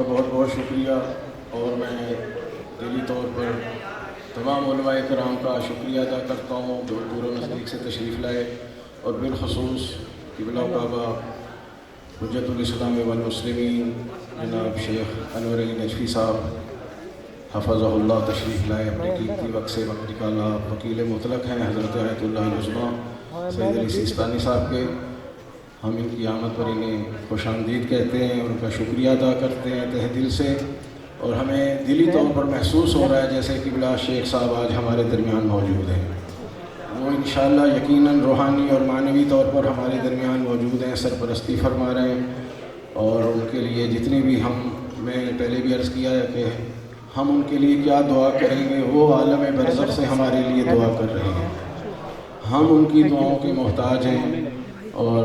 بہت بہت شکریہ، اور میں دلی طور پر تمام علماء کرام کا شکریہ ادا کرتا ہوں جو دور و نزدیک سے تشریف لائے، اور بالخصوص قبلہ کعبہ حجت الاسلام والمسلمین جناب شیخ انور علی نجفی صاحب حفظہ اللہ تشریف لائے، اپنے قیمتی وقت سے وقت نکالا۔ وکیل مطلق ہیں حضرت آیت اللہ العظمیٰ سید علی سیستانی صاحب کے، ہم ان کی آمد پر انہیں خوش آمدید کہتے ہیں، ان کا شکریہ ادا کرتے ہیں تہ دل سے، اور ہمیں دلی طور پر محسوس ہو رہا ہے جیسے قبلہ شیخ صاحب آج ہمارے درمیان موجود ہیں۔ وہ انشاءاللہ یقیناً روحانی اور معنوی طور پر ہمارے درمیان موجود ہیں، سرپرستی فرما رہے ہیں، اور ان کے لیے جتنی بھی میں پہلے بھی عرض کیا ہے کہ ہم ان کے لیے کیا دعا کریں گے، وہ عالم برزخ سے ہمارے لیے دعا کر رہے ہیں، ہم ان کی دعاؤں کے محتاج ہیں، اور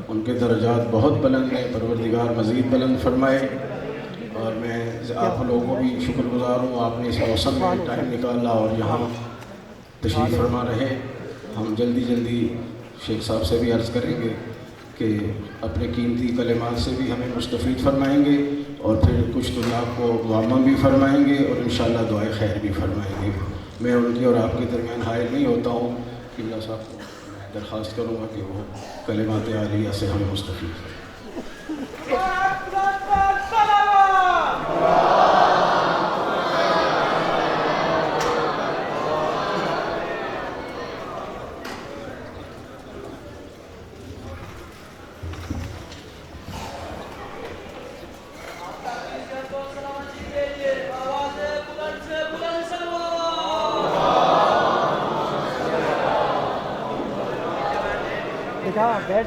ان کے درجات بہت بلند ہیں، پروردگار مزید بلند فرمائے۔ اور میں آپ لوگوں کو بھی شکر گزار ہوں، آپ نے اس موسم میں ٹائم نکالا اور یہاں تشریف فرما رہے۔ ہم جلدی شیخ صاحب سے بھی عرض کریں گے کہ اپنے قیمتی کلمات سے بھی ہمیں مستفید فرمائیں گے، اور پھر کچھ طلاب کو معمہ بھی فرمائیں گے، اور انشاءاللہ دعائے خیر بھی فرمائیں گے۔ میں ان کی اور آپ کے درمیان حائل نہیں ہوتا ہوں، قبلہ صاحب کو میں درخواست کروں گا کہ وہ کلمات عالیہ سے ہمیں مستفید کریں۔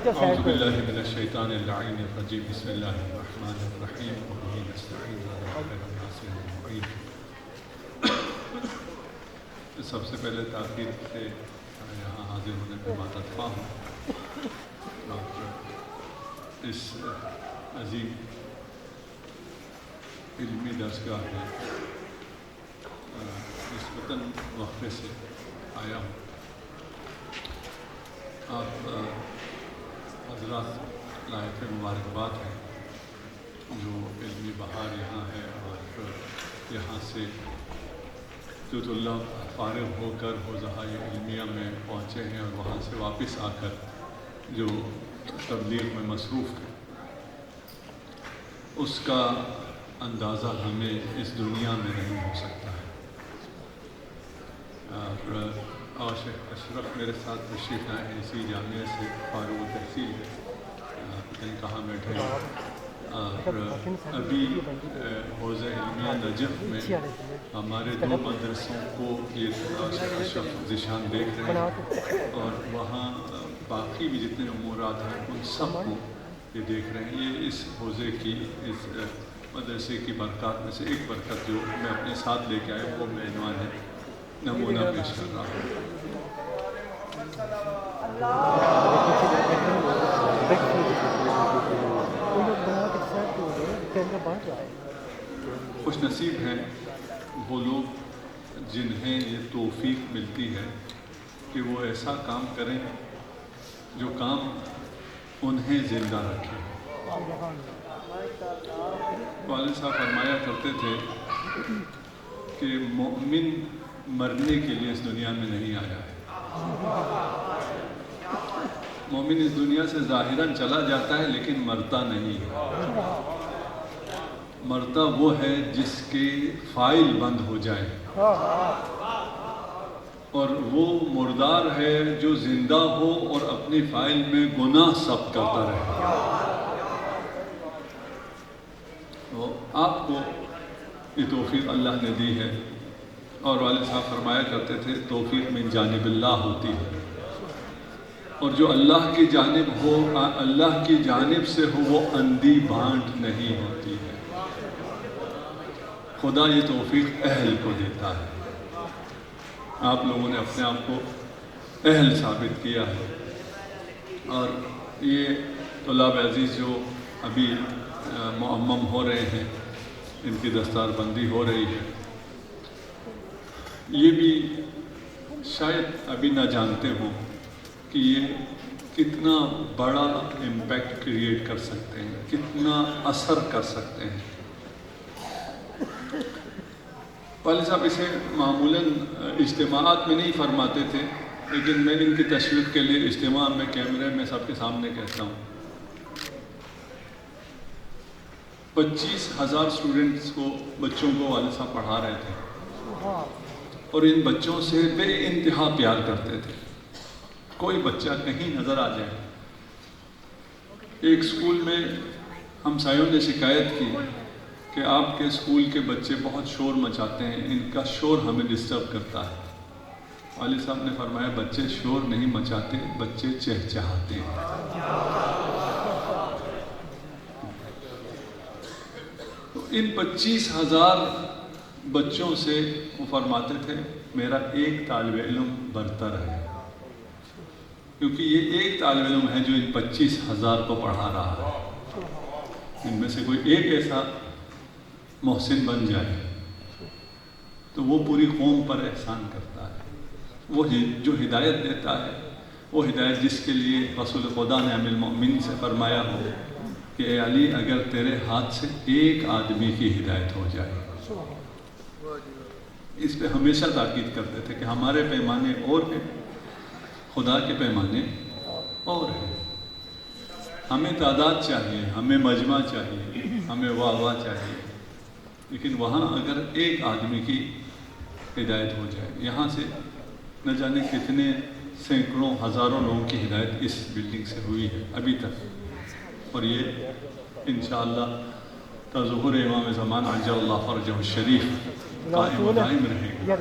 اعوذ باللہ من الشیطان اللعین الرجیم، بسم اللہ الرحمن الرحیم، وبہ نستعین وعلی خیر الناصر المعین۔ سب سے پہلے تاخیر سے یہاں حاضر ہونے پہ معذرت خواہ ہوں، اور اس عظیم علمی درسگاہ میں نسبتاً وقفے سے آیا ہوں۔ آپ حضرات لائق مبارکباد ہیں جو علمی بہار یہاں ہے، اور یہاں سے جو طلاب فارغ ہو کر حوزہ علمیہ میں پہنچے ہیں اور وہاں سے واپس آ کر جو تبلیغ میں مصروف ہیں، اس کا اندازہ ہمیں اس دنیا میں نہیں ہو سکتا ہے۔ اور شیخ اشرف میرے ساتھ تشریف لائے ہیں، اسی جامعہ سے فارغ التحصیل پتہ نہیں کہاں بیٹھے ہیں، اور ابھی حوزہ علمیہ نجف میں ہمارے 2 مدرسوں کو یہ شیخ اشرف ذیشان دیکھ رہے ہیں، اور وہاں باقی بھی جتنے امورات ہیں ان سب کو یہ دیکھ رہے ہیں۔ یہ اس حوزے کی، اس مدرسے کی برکات میں سے ایک برکت جو میں اپنے ساتھ لے کے آیا وہ میں عنوان ہے نمونہ پیش کر رہا ہوں۔ خوش نصیب ہیں وہ لوگ جنہیں یہ توفیق ملتی ہے کہ وہ ایسا کام کریں جو کام انہیں زندہ رکھے۔ والد صاحب فرمایا کرتے تھے کہ مومن مرنے کے لیے اس دنیا میں نہیں آیا ہے، مومن اس دنیا سے ظاہراً چلا جاتا ہے لیکن مرتا نہیں ہے۔ مرتا وہ ہے جس کے فائل بند ہو جائے، اور وہ مردار ہے جو زندہ ہو اور اپنی فائل میں گناہ ثبت کرتا رہے۔ تو آپ کو یہ توفیق اللہ نے دی ہے، اور والد صاحب فرمایا کرتے تھے توفیق من جانب اللہ ہوتی ہے، اور جو اللہ کی جانب ہو، اللہ کی جانب سے ہو، وہ اندھی بانٹ نہیں ہوتی ہے۔ خدا یہ توفیق اہل کو دیتا ہے۔ آپ لوگوں نے اپنے آپ کو اہل ثابت کیا ہے، اور یہ طلاب عزیز جو ابھی معمم ہو رہے ہیں، ان کی دستار بندی ہو رہی ہے، یہ بھی شاید ابھی نہ جانتے ہوں کہ یہ کتنا بڑا امپیکٹ کریٹ کر سکتے ہیں، کتنا اثر کر سکتے ہیں۔ والد صاحب اسے معمولاً اجتماعات میں نہیں فرماتے تھے، لیکن میں ان کی تشویق کے لیے اجتماع میں کیمرے میں سب کے سامنے کہتا ہوں. 25,000 اسٹوڈنٹس کو، بچوں کو والد صاحب پڑھا رہے تھے، اور ان بچوں سے بے انتہا پیار کرتے تھے. کوئی بچہ کہیں نظر آ جائے. ایک اسکول میں ہمسایوں نے شکایت کی کہ آپ کے اسکول کے بچے بہت شور مچاتے ہیں، ان کا شور ہمیں ڈسٹرب کرتا ہے. والد صاحب نے فرمایا بچے شور نہیں مچاتے، بچے چہچہاتے ہیں. تو ان 25,000 بچوں سے وہ فرماتے تھے میرا ایک طالب علم برتر ہے، کیونکہ یہ ایک طالب علم ہے جو ان 25,000 کو پڑھا رہا ہے. ان میں سے کوئی ایک ایسا محسن بن جائے تو وہ پوری قوم پر احسان کرتا ہے. وہ جو ہدایت دیتا ہے، وہ ہدایت جس کے لیے رسول خدا نے ام المؤمنین سے فرمایا ہو کہ اے علی اگر تیرے ہاتھ سے ایک آدمی کی ہدایت ہو جائے. اس پہ ہمیشہ تاکید کرتے تھے کہ ہمارے پیمانے اور ہیں، خدا کے پیمانے اور ہیں. ہمیں تعداد چاہیے، ہمیں مجمع چاہیے، ہمیں واہ واہ چاہیے، لیکن وہاں اگر ایک آدمی کی ہدایت ہو جائے. یہاں سے نہ جانے کتنے سینکڑوں ہزاروں لوگوں کی ہدایت اس بلڈنگ سے ہوئی ہے ابھی تک، اور یہ انشاءاللہ تا ظہور امام زمان عجل اللہ فرجہ الشریف قائم و دائم رہے گا.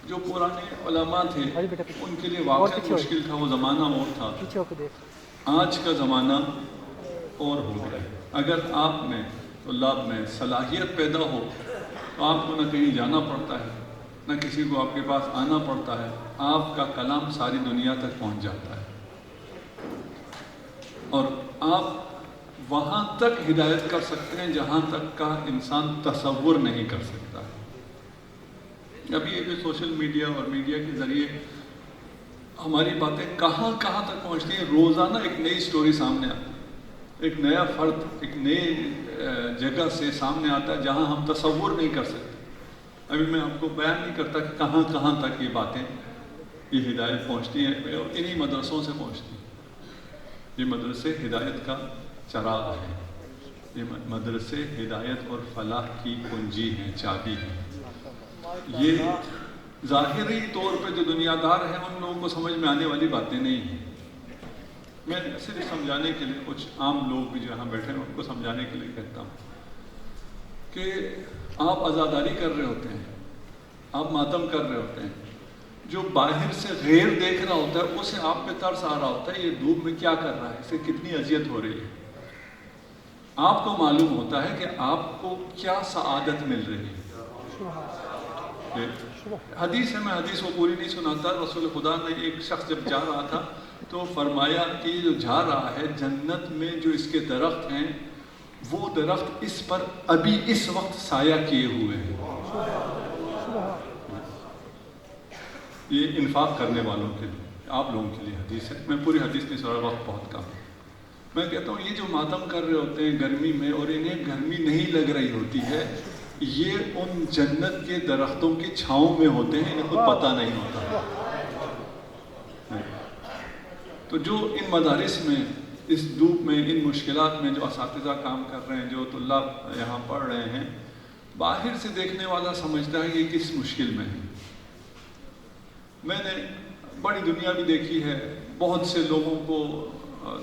جو پرانے علماء تھے ان کے لیے واقعہ مشکل تھا، وہ زمانہ اور تھا. آج کا زمانہ اور ہو گیا. اگر آپ میں طلاب میں صلاحیت پیدا ہو تو آپ کو نہ کہیں جانا پڑتا ہے، نہ کسی کو آپ کے پاس آنا پڑتا ہے. آپ کا کلام ساری دنیا تک پہنچ جاتا ہے، اور آپ وہاں تک ہدایت کر سکتے ہیں جہاں تک کا انسان تصور نہیں کر سکتا. ابھی یہ جو سوشل میڈیا اور میڈیا کے ذریعے ہماری باتیں کہاں کہاں تک پہنچتی ہیں. روزانہ ایک نئی سٹوری سامنے آتی ہے، ایک نیا فرد ایک نئی جگہ سے سامنے آتا ہے جہاں ہم تصور نہیں کر سکتے. ابھی میں آپ کو بیان نہیں کرتا کہ کہاں کہاں تک یہ باتیں، یہ ہدایت پہنچتی ہیں، اور انہی مدرسوں سے پہنچتی ہیں. یہ مدرسے ہدایت کا چراغ ہے، یہ مدرسے ہدایت اور فلاح کی کنجی ہیں، چابی ہیں. یہ ظاہری طور پہ جو دنیا دار ہیں ان لوگوں کو سمجھ میں آنے والی باتیں نہیں ہیں. میں صرف سمجھانے کے لیے، کچھ عام لوگ بھی جو یہاں بیٹھے ہیں ان کو سمجھانے کے لیے کہتا ہوں کہ آپ عزاداری کر رہے ہوتے ہیں، آپ ماتم کر رہے ہوتے ہیں. جو باہر سے غیر دیکھ رہا ہوتا ہے اسے آپ پہ ترس آ رہا ہوتا ہے یہ دھوپ میں کیا کر رہا ہے، اسے کتنی اذیت ہو رہی ہے. آپ کو معلوم ہوتا ہے کہ آپ کو کیا سعادت مل رہی ہے. حدیث ہے، میں حدیث کو پوری نہیں سناتا. رسول خدا نے ایک شخص جب جا رہا تھا تو فرمایا کہ جو جا رہا ہے جنت میں جو اس کے درخت ہیں وہ درخت اس پر ابھی اس وقت سایہ کیے ہوئے ہیں. یہ انفاق کرنے والوں کے لیے، آپ لوگوں کے لیے حدیث ہے. میں پوری حدیث نہیں سنا، وقت بہت کم. میں کہتا ہوں یہ جو ماتم کر رہے ہوتے ہیں گرمی میں اور انہیں گرمی نہیں لگ رہی ہوتی ہے، یہ ان جنت کے درختوں کی چھاؤں میں ہوتے ہیں، انہیں خود پتہ نہیں ہوتا. تو جو ان مدارس میں اس دھوپ میں ان مشکلات میں جو اساتذہ کام کر رہے ہیں، جو طلاب یہاں پڑھ رہے ہیں، باہر سے دیکھنے والا سمجھتا ہے یہ کس مشکل میں ہے. میں نے بڑی دنیا بھی دیکھی ہے، بہت سے لوگوں کو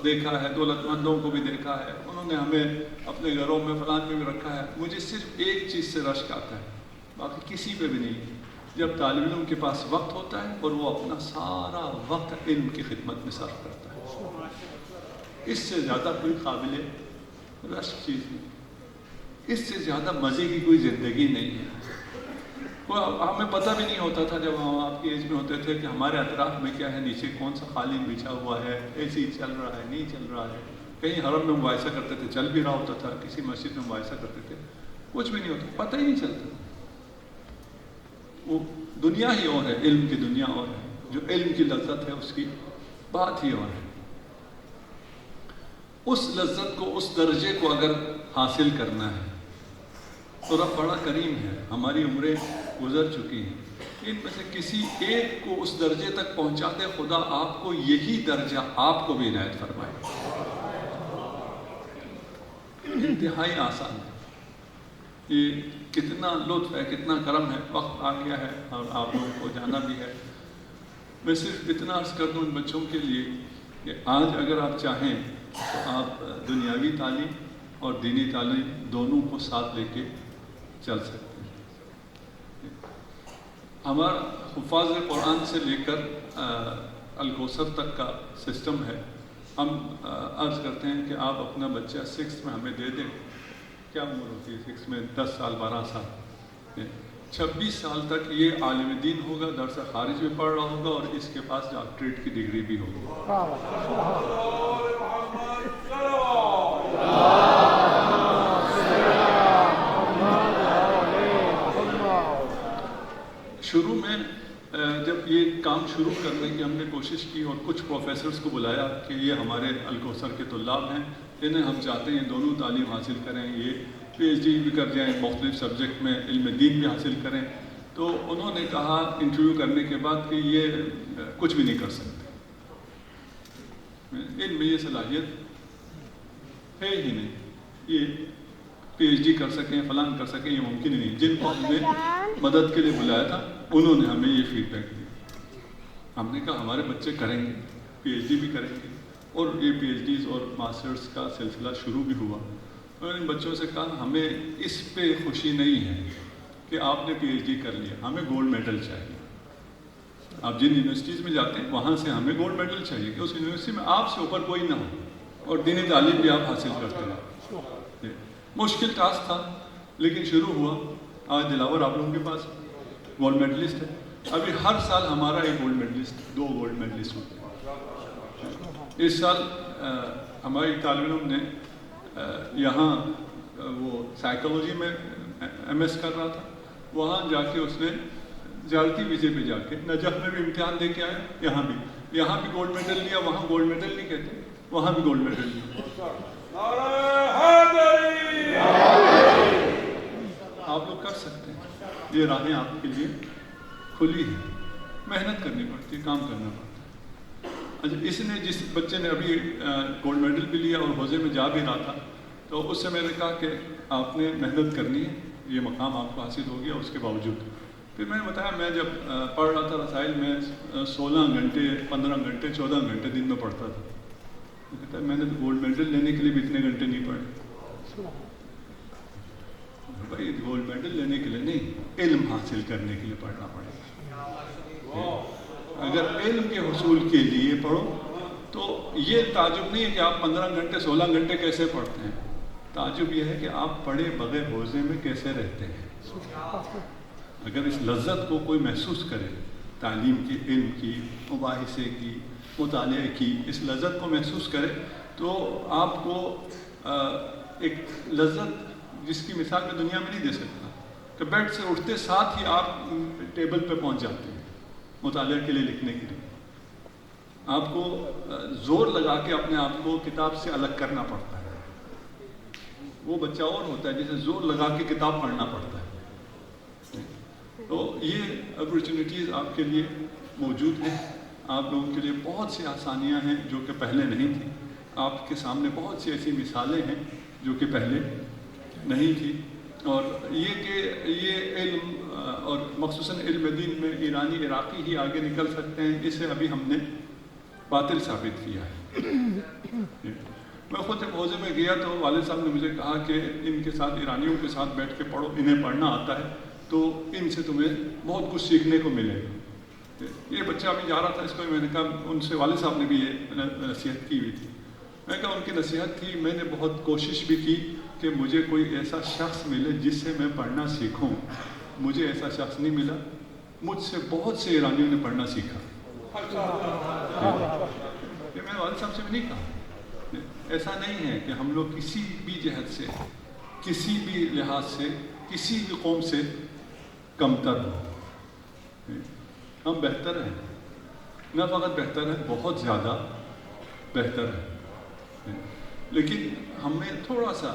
دیکھا ہے، دولت مندوں کو بھی دیکھا ہے، انہوں نے ہمیں اپنے گھروں میں فلان میں بھی رکھا ہے. مجھے صرف ایک چیز سے رشک آتا ہے، باقی کسی پہ بھی نہیں. جب طالب علم کے پاس وقت ہوتا ہے اور وہ اپنا سارا وقت علم کی خدمت میں صرف کرتا ہے، اس سے زیادہ کوئی قابل رشک چیز نہیں، اس سے زیادہ مزے کی کوئی زندگی نہیں ہے. ہمیں پتہ بھی نہیں ہوتا تھا جب ہم آپ کی ایج میں ہوتے تھے کہ ہمارے اطراف میں کیا ہے، نیچے کون سا قالین بچھا ہوا ہے، اے سی چل رہا ہے نہیں چل رہا ہے. کہیں حرم میں مباحثہ کرتے تھے، چل بھی رہا ہوتا تھا، کسی مسجد میں مباحثہ کرتے تھے، کچھ بھی نہیں ہوتا، پتہ ہی نہیں چلتا. وہ دنیا ہی اور ہے، علم کی دنیا اور ہے. جو علم کی لذت ہے اس کی بات ہی اور ہے. اس لذت کو، اس درجے کو اگر حاصل کرنا ہے تو رب بڑا کریم ہے، ہماری عمریں گزر چکی ہیں، ان میں سے کسی ایک کو اس درجے تک پہنچا دے، خدا آپ کو یہی درجہ آپ کو بھی عنایت فرمائے۔ انتہائی آسان ہے، یہ کتنا لطف ہے، کتنا کرم ہے۔ وقت آ گیا ہے اور آپ لوگوں کو جانا بھی ہے۔ میں صرف اتنا عرض کر دوں ان بچوں کے لیے کہ آج اگر آپ چاہیں تو آپ دنیاوی تعلیم اور دینی تعلیم دونوں کو ساتھ لے کے چل سکتے ہیں۔ ہمارا حفاظ قرآن سے لے کر الکوثر تک کا سسٹم ہے۔ ہم عرض کرتے ہیں کہ آپ اپنا بچہ 6 میں ہمیں دے دیں۔ کیا عمر ہوتی ہے 6 میں؟ 10 سال 12 سال، 26 سال تک یہ عالم دین ہوگا، درس خارج میں پڑھ رہا ہوگا اور اس کے پاس ڈاکٹریٹ کی ڈگری بھی ہوگی۔ شروع میں جب یہ کام شروع کرنے کی ہم نے کوشش کی اور کچھ پروفیسرز کو بلایا کہ یہ ہمارے الکوثر کے طلاب ہیں، انہیں ہم چاہتے ہیں دونوں تعلیم حاصل کریں، یہ پی ایچ ڈی بھی کر جائیں، مختلف سبجیکٹ میں علم دین بھی حاصل کریں، تو انہوں نے کہا انٹرویو کرنے کے بعد کہ یہ کچھ بھی نہیں کر سکتے، ان میں یہ صلاحیت ہے ہی نہیں، یہ پی ایچ ڈی کر سکیں، فلان کر سکیں، یہ ممکن ہی نہیں۔ جن کو ہم نے مدد کے لیے بلایا تھا انہوں نے ہمیں یہ فیڈ بیک دیا۔ ہم نے کہا ہمارے بچے کریں گے، پی ایچ ڈی بھی کریں گے، اور یہ پی ایچ ڈیز اور ماسٹرز کا سلسلہ شروع بھی ہوا۔ میں نے بچوں سے کہا ہمیں اس پہ خوشی نہیں ہے کہ آپ نے پی ایچ ڈی کر لیا، ہمیں گولڈ میڈل چاہیے۔ آپ جن یونیورسٹیز میں جاتے ہیں وہاں سے ہمیں گولڈ میڈل چاہیے کہ اس یونیورسٹی میں آپ سے اوپر کوئی نہ ہو اور دینی تعلیم بھی آپ حاصل کرتے ہیں۔ مشکل ٹاسک تھا لیکن شروع ہوا۔ آج دلاور آپ لوگوں کے پاس گولڈ میڈلسٹ ہے، ابھی ہر سال ہمارا ایک گولڈ میڈلسٹ، 2 گولڈ میڈلسٹ ہوتے ہیں۔ اس سال ہماری طالب علم نے یہاں وہ سائیکالوجی میں ایم ایس کر رہا تھا، وہاں جا کے اس نے زیارتی ویزے پہ جا کے نجف میں بھی امتحان دے کے آئے، یہاں بھی گولڈ میڈل لیا۔ وہاں گولڈ میڈل نہیں کہتے، وہاں بھی گولڈ میڈل لیا۔ آپ لوگ کر سکتے ہیں، یہ راہیں آپ کے لیے کھلی ہیں، محنت کرنی پڑتی ہے، کام کرنا پڑتا ہے۔ اچھا، اس نے جس بچے نے ابھی گولڈ میڈل بھی لیا اور حوزے میں جا بھی رہا تھا، تو اس سے میں نے کہا کہ آپ نے محنت کرنی ہے، یہ مقام آپ کو حاصل ہو گیا۔ اس کے باوجود پھر میں نے بتایا میں جب پڑھ رہا تھا رسائل میں 16 گھنٹے 15 گھنٹے 14 گھنٹے دن میں پڑھتا تھا۔ کہتا ہے میں نے تو گولڈ میڈل لینے کے لیے بھی اتنے گھنٹے نہیں پڑھے۔ بھائی گولڈ میڈل لینے کے لیے نہیں، علم حاصل کرنے کے لیے پڑھنا پڑے گا۔ اگر علم کے حصول کے لیے پڑھو تو یہ تعجب نہیں ہے کہ آپ 15 گھنٹے 16 گھنٹے کیسے پڑھتے ہیں، تعجب یہ ہے کہ آپ پڑھے بغیر حوزے میں کیسے رہتے ہیں۔ اگر اس لذت کو کوئی محسوس کرے، تعلیم کی، علم کی، مباحثے کی، مطالعے کی، اس لذت کو محسوس کرے، تو آپ کو ایک لذت جس کی مثال میں دنیا میں نہیں دے سکتا کہ بیڈ سے اٹھتے ساتھ ہی آپ ٹیبل پہ پہنچ جاتے ہیں مطالعے کے لیے، لکھنے کے لیے۔ آپ کو زور لگا کے اپنے آپ کو کتاب سے الگ کرنا پڑتا ہے۔ وہ بچہ اور ہوتا ہے جسے زور لگا کے کتاب پڑھنا پڑتا ہے۔ تو یہ اپرچونیٹیز آپ کے لیے موجود ہیں، آپ لوگوں کے لیے بہت سی آسانیاں ہیں جو کہ پہلے نہیں تھیں۔ آپ کے سامنے بہت سی ایسی مثالیں ہیں جو کہ پہلے نہیں تھی، اور یہ کہ یہ علم اور مخصوصاً علم دین میں ایرانی عراقی ہی آگے نکل سکتے ہیں، اسے ابھی ہم نے باطل ثابت کیا ہے۔ میں خود جب حوزے میں گیا تو والد صاحب نے مجھے کہا کہ ان کے ساتھ، ایرانیوں کے ساتھ بیٹھ کے پڑھو، انہیں پڑھنا آتا ہے تو ان سے تمہیں بہت کچھ سیکھنے کو ملے گا۔ یہ بچہ ابھی جا رہا تھا اس کو، میں نے کہا ان سے، والد صاحب نے بھی یہ نصیحت کی ہوئی تھی، میں کہا ان کی نصیحت تھی، میں نے بہت کوشش بھی کی کہ مجھے کوئی ایسا شخص ملے جس سے میں پڑھنا سیکھوں، مجھے ایسا شخص نہیں ملا، مجھ سے بہت سے ایرانیوں نے پڑھنا سیکھا۔ یہ میں نے والد صاحب سے بھی نہیں کہا، ایسا نہیں ہے کہ ہم لوگ کسی بھی جہت سے، کسی بھی لحاظ سے، کسی بھی قوم سے کمتر ہوں۔ ہم بہتر ہیں، نہ فقط بہتر ہیں، بہت زیادہ بہتر ہے، لیکن ہمیں تھوڑا سا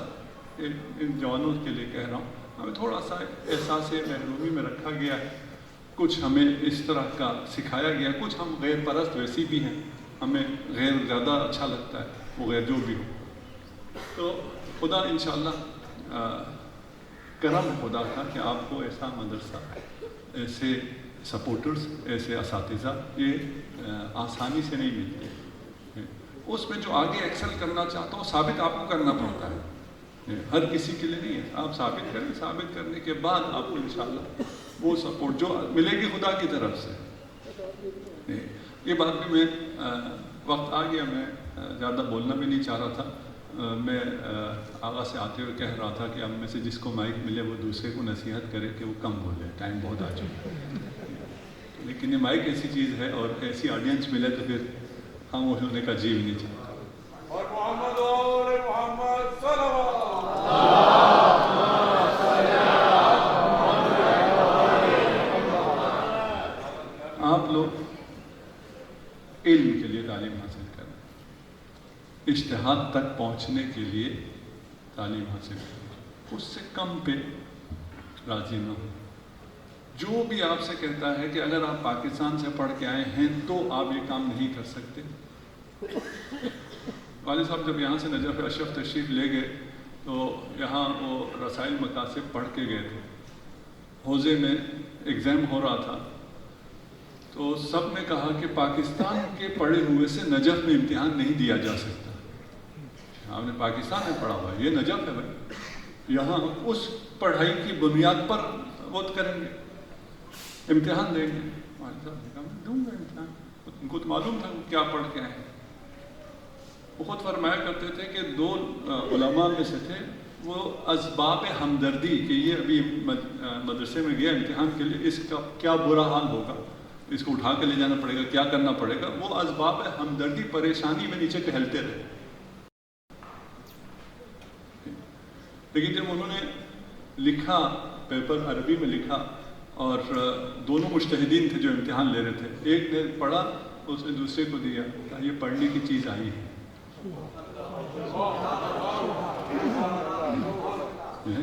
ان جوانوں کے لیے کہہ رہا ہوں، ہمیں تھوڑا سا احساس محرومی میں رکھا گیا ہے، کچھ ہمیں اس طرح کا سکھایا گیا، کچھ ہم غیر پرست ویسی بھی ہیں، ہمیں غیر زیادہ اچھا لگتا ہے، وہ غیر جو بھی ہو. تو خدا انشاءاللہ کرم خدا کا کہ آپ کو ایسا مدرسہ، ایسے سپورٹرز، ایسے اساتذہ یہ آسانی سے نہیں ملتے. اس میں جو آگے ایکسل کرنا چاہتا ہوں ثابت آپ کو کرنا پڑتا ہے، ہر کسی کے لیے نہیں ہے. آپ ثابت کریں، ثابت کرنے کے بعد آپ کو انشاءاللہ وہ سپورٹ جو ملے گی خدا کی طرف سے. یہ بات بھی میں وقت آ گیا، میں زیادہ بولنا بھی نہیں چاہ رہا تھا. میں آغا سے آتے ہوئے کہہ رہا تھا کہ اب میں سے جس کو مائک ملے وہ دوسرے کو نصیحت کرے کہ وہ کم بولے، ٹائم بہت آ چکا ہے. لیکن یہ مائک ایسی چیز ہے اور ایسی آڈینس ملے تو پھر خاموش ہونے کا جی بھی نہیں چاہتا. اور محمد صلوات. آپ لوگ علم کے لیے تعلیم حاصل کریں، اجتہاد تک پہنچنے کے لیے تعلیم حاصل کریں، اس سے کم پہ راضی نہ ہو. جو بھی آپ سے کہتا ہے کہ اگر آپ پاکستان سے پڑھ کے آئے ہیں تو آپ یہ کام نہیں کر سکتے. والد صاحب جب یہاں سے نجف اشرف تشریف لے گئے تو یہاں وہ رسائل مقاصد پڑھ کے گئے تھے. حوزے میں ایگزام ہو رہا تھا تو سب نے کہا کہ پاکستان کے پڑھے ہوئے سے نجف میں امتحان نہیں دیا جا سکتا. آپ نے پاکستان میں پڑھا ہوا ہے، یہ نجف ہے بھائی، یہاں اس پڑھائی کی بنیاد پر ووٹ کریں گے، امتحان دیں گے. والد صاحب نے کہا میں دوں گا امتحان. ان کو تو معلوم تھا وہ کیا پڑھ کے آئے. وہ خود فرمایا کرتے تھے کہ 2 علماء میں سے تھے، وہ اسباب ہمدردی کہ یہ ابھی مدرسے میں گیا امتحان کے لیے، اس کا کیا برا حال ہوگا، اس کو اٹھا کے لے جانا پڑے گا، کیا کرنا پڑے گا، وہ اسباب ہمدردی پریشانی میں نیچے ٹہلتے رہے. لیکن جب انہوں نے لکھا، پیپر عربی میں لکھا، اور دونوں مجتہدین تھے جو امتحان لے رہے تھے، ایک نے پڑھا اس نے دوسرے کو دیا، یہ پڑھنے کی چیز آئی ہے.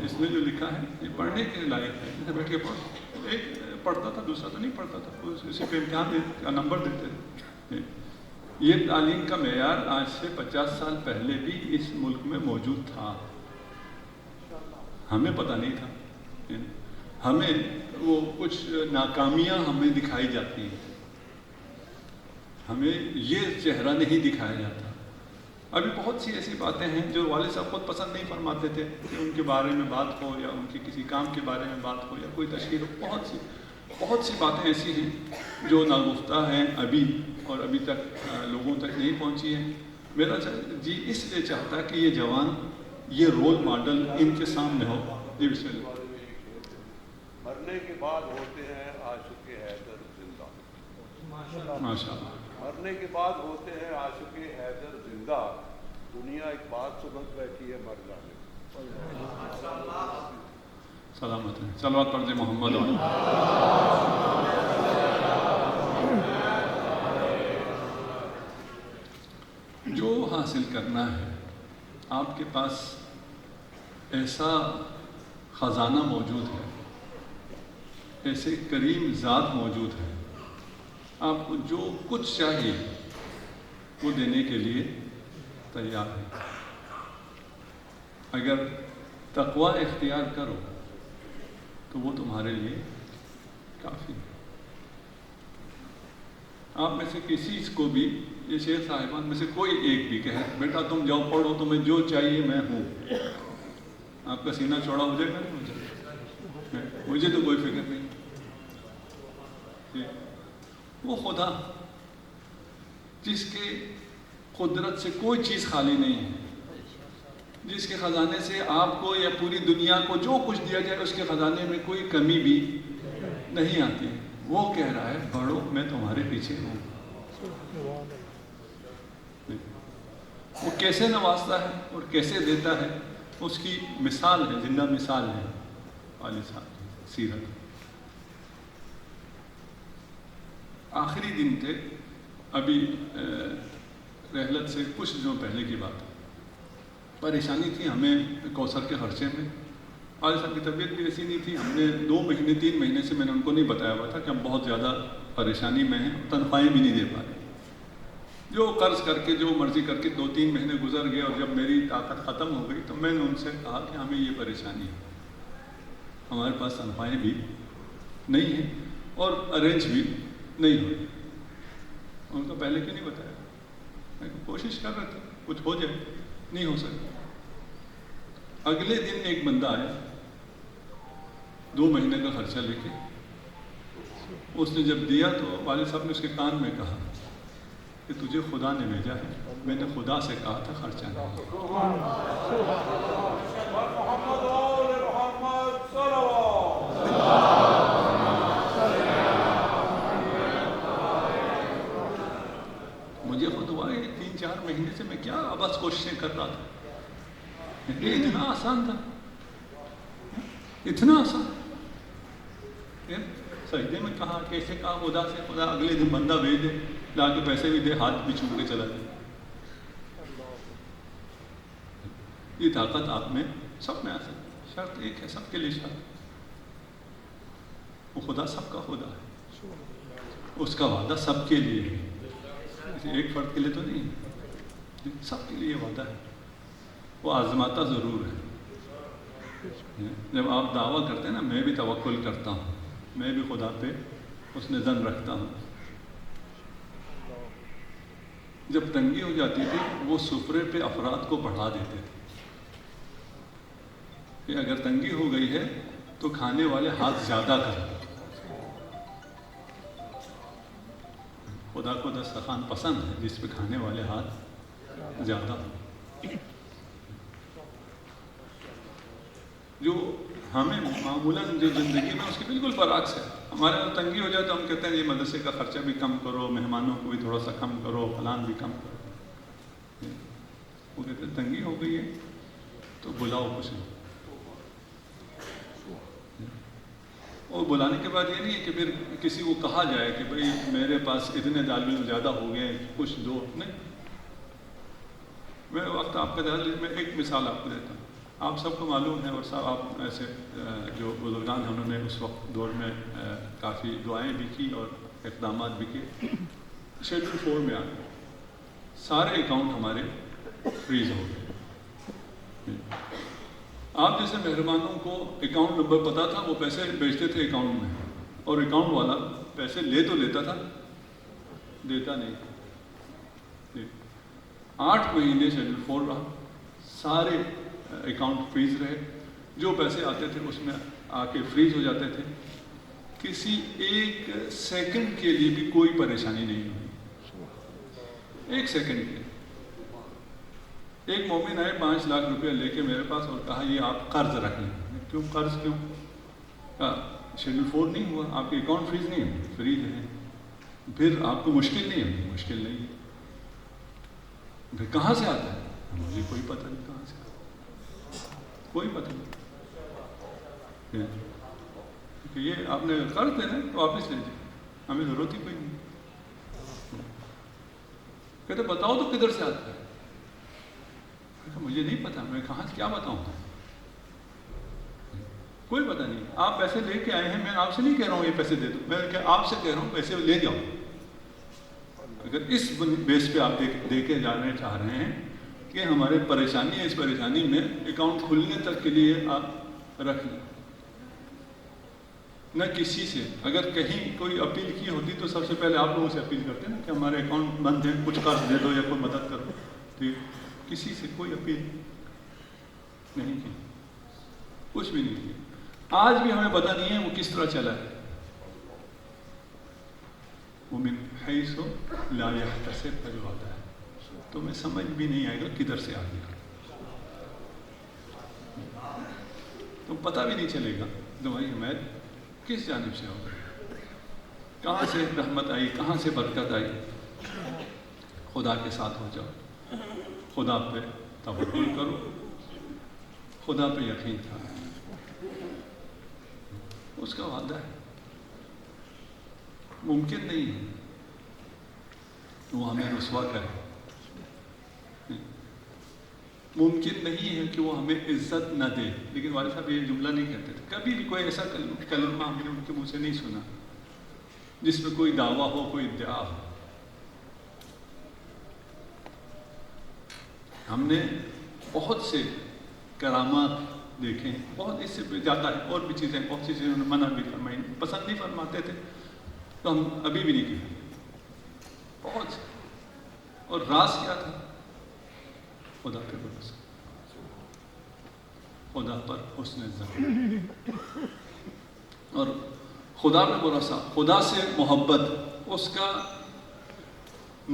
اس نے جو لکھا ہے یہ پڑھنے کے لائق ہے، بیٹھ کے پڑھو. ایک پڑھتا تھا، دوسرا تو نہیں پڑھتا تھا، اسی پہ امتحان کا نمبر دیتے تھے. یہ تعلیم کا معیار آج سے 50 سال پہلے بھی اس ملک میں موجود تھا، ہمیں پتہ نہیں تھا. ہمیں وہ کچھ ناکامیاں ہمیں دکھائی جاتی ہیں، ہمیں یہ چہرہ نہیں دکھایا جاتا. ابھی بہت سی ایسی باتیں ہیں جو والد صاحب خود پسند نہیں فرماتے تھے کہ ان کے بارے میں بات ہو یا ان کے کسی کام کے بارے میں بات ہو یا کوئی تشہیر ہو. بہت سی باتیں ایسی ہیں جو ناگفتہ ہیں ابھی، اور ابھی تک لوگوں تک نہیں پہنچی ہیں. میرا جی اس لیے چاہتا ہے کہ یہ جوان، یہ رول ماڈل ان کے سامنے ہو. جی بسم اللہ. مرنے کے بعد ہوتے ہیں عاشق حیدر زندہ. ماشاء اللہ. مرنے کے بعد ہوتے ہیں عاشق حیدر زندہ. دنیا ایک بات سمجھ بیٹھی ہے مر جانے. سلامت ہے. صلوات پڑھ دیں محمد علیہ. جو حاصل کرنا ہے، آپ کے پاس ایسا خزانہ موجود ہے، ایسے کریم ذات موجود ہے، آپ کو جو کچھ چاہیے وہ دینے کے لیے تیار ہے. اگر تقوی اختیار کرو تو وہ تمہارے لیے کافی ہے. آپ میں سے کسی کو بھی، یہ شیخ صاحبان میں سے کوئی ایک بھی کہے بیٹا تم جاؤ پڑھو، تمہیں جو چاہیے میں ہوں، آپ کا سینہ چوڑا ہو جائے گا؟ نہیں ہو جائے گا. مجھے تو کوئی فکر نہیں. وہ خدا جس کے قدرت سے کوئی چیز خالی نہیں ہے، جس کے خزانے سے آپ کو یا پوری دنیا کو جو کچھ دیا جائے اس کے خزانے میں کوئی کمی بھی نہیں آتی، وہ کہہ رہا ہے بڑھو میں تمہارے پیچھے ہوں. وہ کیسے نوازتا ہے اور کیسے دیتا ہے اس کی مثال ہے، زندہ مثال ہے والد صاحب سیرت. آخری دن تھے ابھی رحلت سے کچھ دنوں پہلے کی بات. پریشانی تھی ہمیں کوثر کے خرچے میں، والد صاحب کی طبیعت بھی ایسی نہیں تھی. ہم نے 2 مہینے 3 مہینے سے میں نے ان کو نہیں بتایا ہوا تھا کہ ہم بہت زیادہ پریشانی میں ہیں, تنخواہیں بھی نہیں دے پا رہے. جو قرض کر کے جو مرضی کر کے 2-3 مہینے گزر گئے, اور جب میری طاقت ختم ہو گئی تو میں نے ان سے کہا کہ ہمیں یہ پریشانی ہے, ہمارے پاس تنخواہیں بھی نہیں ہیں اور ارینج بھی نہیں ہوئی. ان کو پہلے کیوں نہیں بتایا؟ میں کوشش کر رہا تھا کچھ ہو جائے, نہیں ہو سکتا. اگلے دن ایک بندہ آیا 2 مہینے کا خرچہ لے کے. اس نے جب دیا تو والد صاحب نے اس کے کان میں کہا کہ تجھے خدا نے بھیجا ہے, میں نے خدا سے کہا تھا خرچہ نہیں. مجھے خود ہوا کہ 3-4 مہینے سے میں کیا بس کوششیں کر رہا تھا, یہ اتنا آسان تھا, اتنا آسان. سجدے میں کہا, کیسے کہا خدا سے, خدا اگلے دن بندہ بھیج دے, لا کے پیسے بھی دے, ہاتھ بھی چھو کے چلا جائے. یہ طاقت آپ میں سب میں آ سکتی. شرط ایک ہے, سب کے لیے شرط, وہ خدا سب کا خدا ہے, اس کا وعدہ سب کے لیے ہے, ایک فرد کے لیے تو نہیں, سب کے لیے وعدہ ہے. وہ آزماتا ضرور ہے. جب آپ دعویٰ کرتے ہیں نا, میں بھی توکل کرتا ہوں, میں بھی خدا پہ اس نے ظن رکھتا ہوں. جب تنگی ہو جاتی تھی وہ سفرے پہ افراد کو بڑھا دیتے تھے کہ اگر تنگی ہو گئی ہے تو کھانے والے ہاتھ زیادہ کریں. خدا کو دسترخوان پسند ہے جس پہ کھانے والے ہاتھ زیادہ ہوں. جو ہمیں معمولاً جو زندگی میں اس کی بالکل برعکس ہے. ہمارے یہاں تنگی ہو جائے تو ہم کہتے ہیں یہ مدرسے کا خرچہ بھی کم کرو, مہمانوں کو بھی تھوڑا سا کم کرو, فلان بھی کم کرو. وہ کہتے ہیں تنگی ہو گئی ہے تو بلاؤ کچھ نہیں. اور بلانے کے بعد یہ نہیں ہے کہ پھر کسی کو کہا جائے کہ بھئی میرے پاس اتنے طالب زیادہ ہو گئے کچھ دو. نہیں, میں وقت آپ کا میں ایک مثال آپ کو دیتا ہوں. آپ سب کو معلوم ہے, اور سب آپ ایسے جو بزرگان ہیں انہوں نے اس وقت دور میں کافی دعائیں بھی کی اور اقدامات بھی کیے. شیڈول 4 میں آ گئے, سارے اکاؤنٹ ہمارے فریز ہو گئے. آپ جیسے مہربانوں کو اکاؤنٹ نمبر پتا تھا, وہ پیسے بھیجتے تھے اکاؤنٹ میں, اور اکاؤنٹ والا پیسے لے تو لیتا تھا, دیتا نہیں. 8 مہینے شیڈول 4 رہا, سارے اکاؤنٹ فریز رہے. جو پیسے آتے تھے اس میں آ کے فریز ہو جاتے تھے. کسی ایک سیکنڈ کے لیے بھی کوئی پریشانی نہیں ہوئی, 1 سیکنڈ کے. ایک مومن آئے 5 لاکھ روپیہ لے کے میرے پاس اور کہا یہ آپ قرض رکھ لیں. کیوں قرض کیوں؟ شیڈول 4 نہیں ہوا, آپ کے اکاؤنٹ فریز نہیں ہے, فریز ہے. پھر آپ کو مشکل نہیں ہے, مشکل نہیں ہے. پھر کہاں سے آتا ہے؟ مجھے کوئی پتہ نہیں کہاں سے آتا, کوئی پتہ نہیں. کہ یہ آپ نے قرض دینا تو واپس لے جائیں, ہمیں ضرورت ہی کوئی نہیں. کہتے بتاؤ تو کدھر سے آتا ہے؟ مجھے نہیں پتا, میں کہاں کیا بتاؤں, کوئی پتہ نہیں. آپ پیسے لے کے آئے ہیں, میں آپ سے نہیں کہہ رہا ہوں یہ پیسے دے دو, میں آپ سے کہہ رہا ہوں پیسے لے جاؤ. اگر اس بیس پہ آپ دے کے جانے چاہ رہے ہیں کہ ہمارے پریشانی ہے, اس پریشانی میں اکاؤنٹ کھلنے تک کے لیے آپ رکھ لیں. نہ کسی سے اگر کہیں کوئی اپیل کی ہوتی تو سب سے پہلے آپ لوگوں سے اپیل کرتے ہیں کہ ہمارے اکاؤنٹ بند ہیں, کچھ قرض دے دو یا کوئی مدد کرو. ٹھیک, کسی سے کوئی اپیل نہیں کی, کچھ بھی نہیں کی. آج بھی ہمیں پتہ نہیں ہے وہ کس طرح چلا ہے. وہ من حیث لا یحتسب کا جو ہوتا ہے تو میں سمجھ بھی نہیں آئے گا کدھر سے آ گیا, تو پتہ بھی نہیں چلے گا تمہاری حمایت کس جانب سے ہوگی, کہاں سے رحمت آئی, کہاں سے برکت آئی. خدا کے ساتھ ہو جاؤ, خدا پہ توکل کرو, خدا پہ یقین کرو, اس کا وعدہ ہے. ممکن نہیں ہے وہ ہمیں رسوا کرے. ممکن نہیں ہے کہ وہ ہمیں عزت نہ دے. لیکن والد صاحب یہ جملہ نہیں کہتے تھے. کبھی بھی کوئی ایسا کلمہ ہم نے ان کے منہ سے نہیں سنا جس میں کوئی دعویٰ ہو، کوئی ادعا ہو. ہم نے بہت سے کرامات دیکھیں، بہت اس سے زیادہ ہے، اور بھی چیزیں، بہت سی چیزیں انہوں نے منع بھی فرمائی، پسند نہیں فرماتے تھے تو ہم ابھی بھی نہیں کہتے. بہت سے. اور راز کیا تھا؟ خدا پہ بھروسہ، خدا پر حسن ظن، اور خدا پہ بھروسہ، خدا سے محبت. اس کا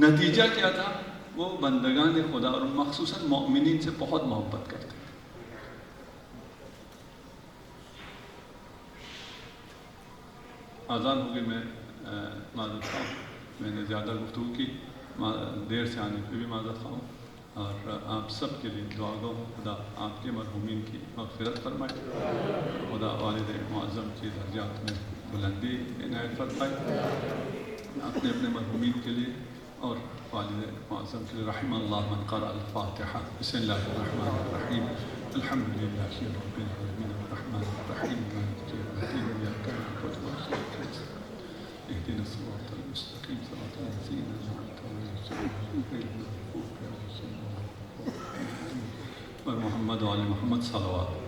نتیجہ کیا تھا؟ وہ بندگان خدا اور مخصوصاً مؤمنین سے بہت محبت کرتے تھے. آزان ہو گئی، میں معذرت خواہ ہوں، میں نے زیادہ گفتگو کی، دیر سے آنے پہ بھی معذرت خواہ ہوں. اور آپ سب کے لیے دعا گو خدا آپ کے مرحومین کی مغفرت فرمائے، خدا والد معظم کی درجات میں بلندی عنایت فرمائے. اپنے اپنے مرحومین کے لیے اور والد معظم کے لیے. رحم اللہ من قرأ الفاتحہ. بسم اللہ الرحمن الرحیم. الحمد للہ رب العالمین الرحمن الرحیم مالک یوم الدین ایاک نعبد و ایاک نستعین اهدنا الصراط المستقیم صراط الذین انعمت علیہم غیر المغضوب علیہم ولا الضالین. اور محمد و آل محمد صلوات.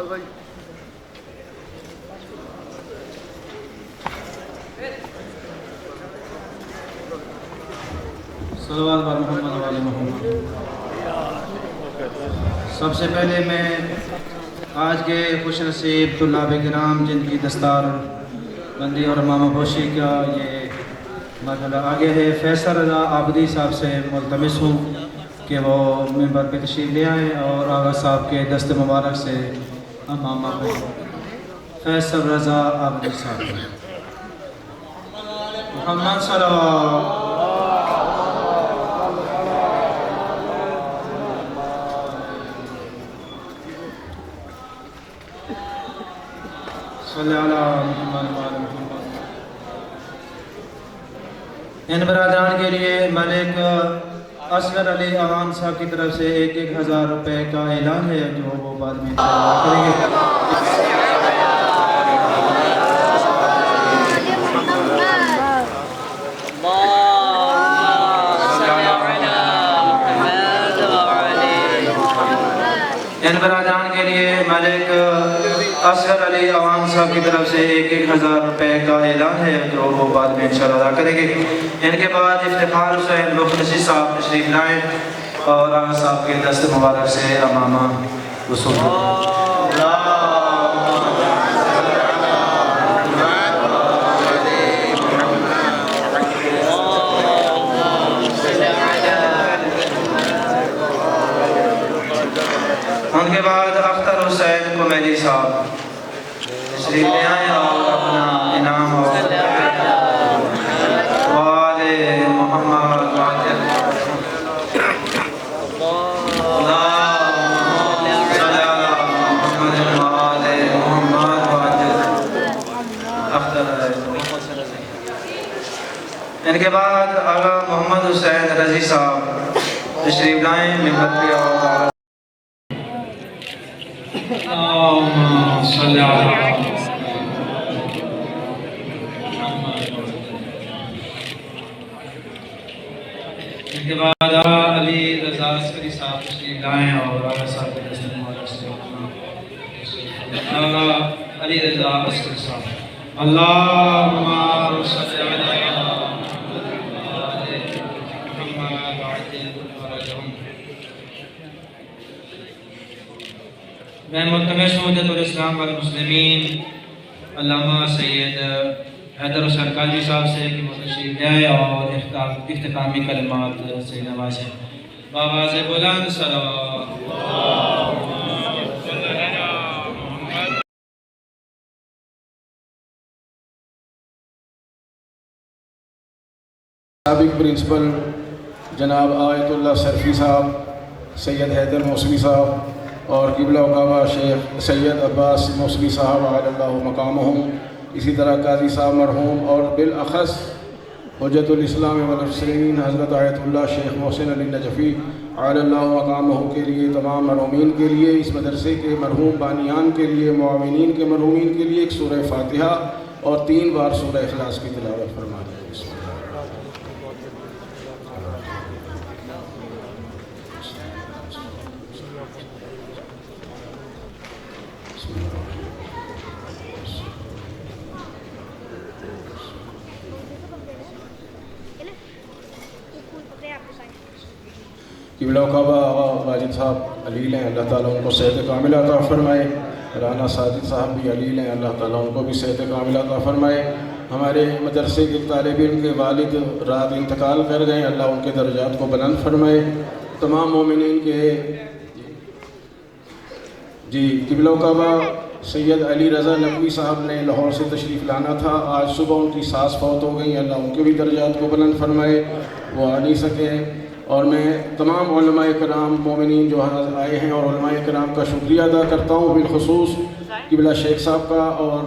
بھائی صلوات بر محمد و آل محمد. سب سے پہلے میں آج کے خوش نصیب طلاب کرام جن کی دستار بندی اور امامہ پوشی کا یہ مرحلہ آگے ہے، فیصل رضا عابدی صاحب سے ملتمس ہوں کہ وہ ممبر پہ تشریف لے آئیں اور آغا صاحب کے دست مبارک سے امامہ پہ فیصل رضا عابدی صاحب محمد صلی اللہ صلی اللہ محمد. ان برادران کے لیے ملک اصغر علی عوام صاحب کی طرف سے 1,000 روپے کا اعلان ہے جو وہ بعد میں کریں گے. ان برادران کے لیے ملک اصغر علی عوام صاحب کی طرف سے 1,000 روپے کا اعلان ہے جو وہ بعد میں انشاءاللہ ادا کریں گے. ان کے بعد افتخار حسین مخلصی صاحب تشریف لائیں اور آغا صاحب کے دست مبارک سے امامہ وصول کریں. ان کے بعد اختر حسین کمیلی صاحب تشریف لے آئیں اور اپنا انعام اور والد محمد ان کے بعد آغا محمد حسین رضی صاحب تشریف لائیں ممبر پہ اور اللہم صلی اللہ. ان کے بعد علی رضا عسکری صاحب تشریف لائیں اور آغا صاحب کے دست مبارک سے آغا علی رضا عسکری صاحب. اللہم صلی اللہ میں ملتمس ہوں جد الاسلام والمسلمین علامہ سید حیدر حسین قادری صاحب سے کہ وہ تشریف لے آئے اور اختتامی کلمات سے نوازیں. بآواز بلند صلوات. سابق پرنسپل جناب آیت اللہ سرفی صاحب سید حیدر موسوی صاحب اور قبلہ کعبہ شیخ سید عباس موسوی صاحب علی اللہ مقامہم، اسی طرح قاضی صاحب مرحوم، اور بالأخص حجت الاسلام والمسلمین حضرت آیت اللہ شیخ محسن علی نجفی علی اللہ مقامہ کے لیے، تمام مرحومین کے لیے، اس مدرسے کے مرحوم بانیان کے لیے، معاونین کے مرحومین کے لیے ایک سورہ فاتحہ اور 3 بار سورہ اخلاص کی تلاوت فرما دیں۔ قبلہ کعبہ آغا واجد صاحب علیل ہیں، اللہ تعالیٰ ان کو صحت کاملہ عطا فرمائے۔ رانا ساجد صاحب بھی علیل ہیں، اللہ تعالیٰ ان کو بھی صحت کاملہ عطا فرمائے۔ ہمارے مدرسے کے طالب علم کے والد رات انتقال کر گئے، اللہ ان کے درجات کو بلند فرمائے۔ تمام مومنین کے قبلہ کعبہ سید علی رضا نقوی صاحب نے لاہور سے تشریف لانا تھا، آج صبح ان کی ساس فوت ہو گئی، اللہ ان کے بھی درجات کو بلند فرمائے، وہ آ نہیں سکے۔ اور میں تمام علماء کرام مومنین جو آئے ہیں اور علماء کرام کا شکریہ ادا کرتا ہوں، بالخصوص قبلہ شیخ صاحب کا اور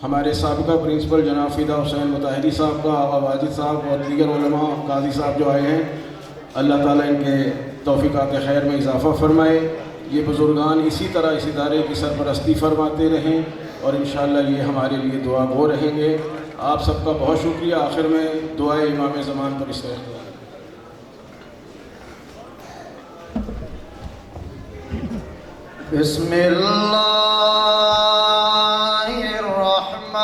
ہمارے سابقہ پرنسپل جناب فدا حسین مطہری صاحب کا، آغا واجد صاحب اور دیگر علماء قاضی صاحب جو آئے ہیں، اللہ تعالیٰ ان کے توفیقات خیر میں اضافہ فرمائے۔ یہ بزرگان اسی طرح اس ادارے کی سرپرستی فرماتے رہیں اور انشاءاللہ یہ ہمارے لیے دعا گو رہیں گے۔ آپ سب کا بہت شکریہ۔ آخر میں دعائے امام زمان پر اس طرح بسم اللہ الرحمن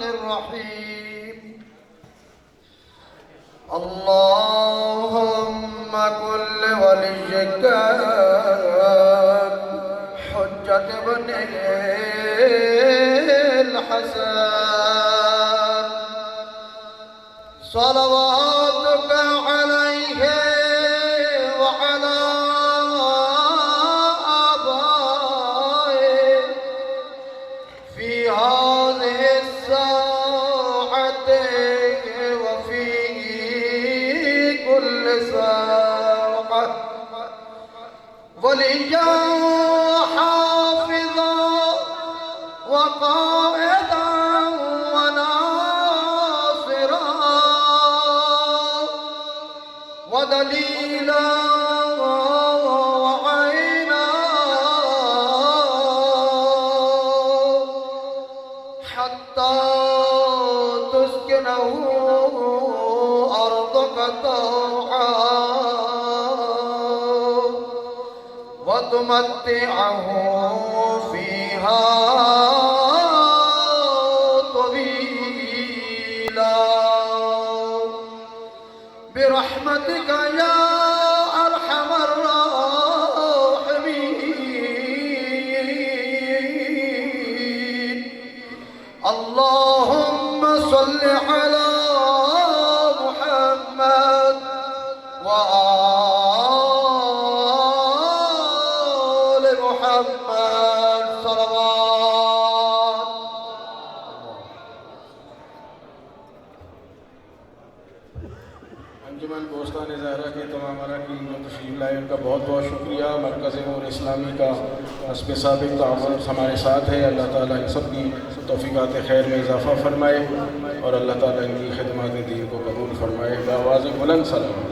الرحیم اللہم کل ولیک حجت ابن الحسن صلواتک علیہ ولیاً حافظا وقائدا وناصرا ودلیلا وعینا حتی تسکنہ ارضک طوعا وتمتعه فيها طويلا برحمتك يا أرحم الراحمين اللهم صل على محمد محمد صلوات۔ انجمن دوستان زہرا کے تمام اراکین جو تشریف لائے ان کا بہت بہت شکریہ۔ مرکز نور اسلامی کا حسب سابق تعاون ہمارے ساتھ ہے، اللہ تعالیٰ ان سب کی توفیقات خیر میں اضافہ فرمائے اور اللہ تعالیٰ ان کی خدمات دین کو قبول فرمائے۔ بآواز بلند سلام۔